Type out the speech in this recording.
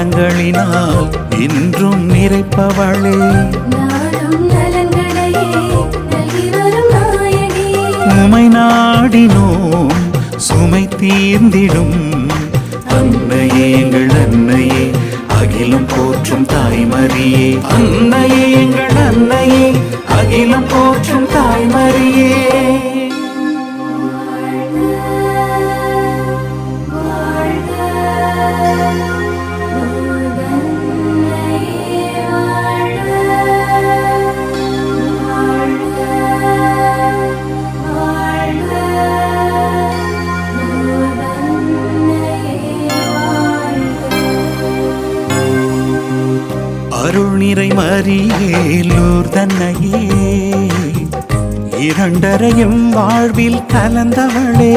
வளங்களினால் இன்றும் நிறைப்பவளே உமை நாடினோம் சுமை தீர்ந்திடும் அன்னையே எங்கள் அன்னையே அகிலம் போற்றும் தாய்மரியே அன்னையே எங்கள் அன்னையே அகிலம் போற்றும் தாய்மரியே அருள் நிறை மரியே லூர்தன்னையே இரண்டரையும் வாழ்வில் கலந்தவளே